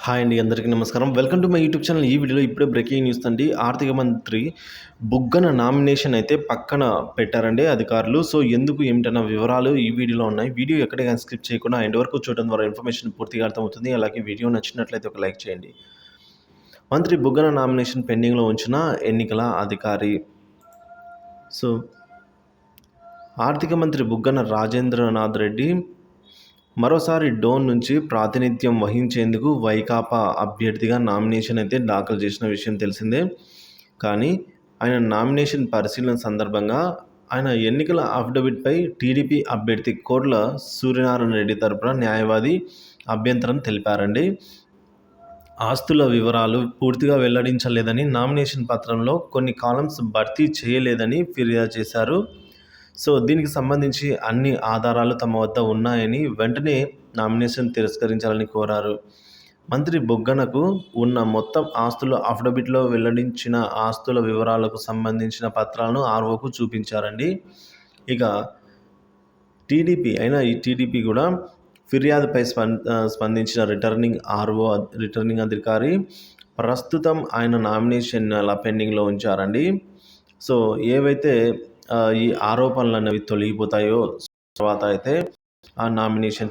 Hi అండి. అందరికీ నమస్కారం. Welcome to my YouTube channel. ఈ వీడియోలో ఇప్పుడే బ్రేకింగ్ న్యూస్ అండి. ఆర్థిక మంత్రి బుగ్గన నామినేషన్ అయితే పక్కన పెట్టారండి అధికారులు. సో, ఎందుకు ఏమిటన్న వివరాలు ఈ వీడియోలో ఉన్నాయి. వీడియో ఎక్కడ గాని స్కిప్ చేయకుండా ఎండ్ వరకు చూడడం ద్వారా ఇన్ఫర్మేషన్ పూర్తిగా అర్థమవుతుంది. అలాగే వీడియో నచ్చినట్లయితే ఒక లైక్ చేయండి. మంత్రి బుగ్గన నామినేషన్ పెండింగ్‌లో ఉంచిన ఎన్నికల అధికారి. సో, ఆర్థిక మంత్రి బుగ్గన రాజేంద్రనాథ్ రెడ్డి మరోసారి డోన్ నుంచి ప్రాతినిధ్యం వహించేందుకు వైకాపా అభ్యర్థిగా నామినేషన్ అయితే దాఖలు చేసిన విషయం తెలిసిందే. కానీ ఆయన నామినేషన్ పరిశీలన సందర్భంగా ఆయన ఎన్నికల అఫిడవిట్పై టీడీపీ అభ్యర్థి కోట్ల సూర్యనారాయణ రెడ్డి తరపున న్యాయవాది అభ్యంతరం తెలిపారండి. ఆస్తుల వివరాలు పూర్తిగా వెల్లడించలేదని, నామినేషన్ పత్రంలో కొన్ని కాలమ్స్ భర్తీ చేయలేదని ఫిర్యాదు చేశారు. సో, దీనికి సంబంధించి అన్ని ఆధారాలు తమ వద్ద ఉన్నాయని వెంటనే నామినేషన్ తిరస్కరించాలని కోరారు. మంత్రి బుగ్గనకు ఉన్న మొత్తం ఆస్తుల అఫిడవిట్లో వెల్లడించిన ఆస్తుల వివరాలకు సంబంధించిన పత్రాలను ఆర్ఓకు చూపించారండి. ఇక ఈ టీడీపీ కూడా ఫిర్యాదుపై స్పందించిన రిటర్నింగ్ అధికారి ప్రస్తుతం ఆయన నామినేషన్ అలా పెండింగ్లో ఉంచారండి. సో, ఏవైతే ఈ ఆరోపణలు అనేవి తొలగిపోతాయో తర్వాత అయితే ఆ నామినేషన్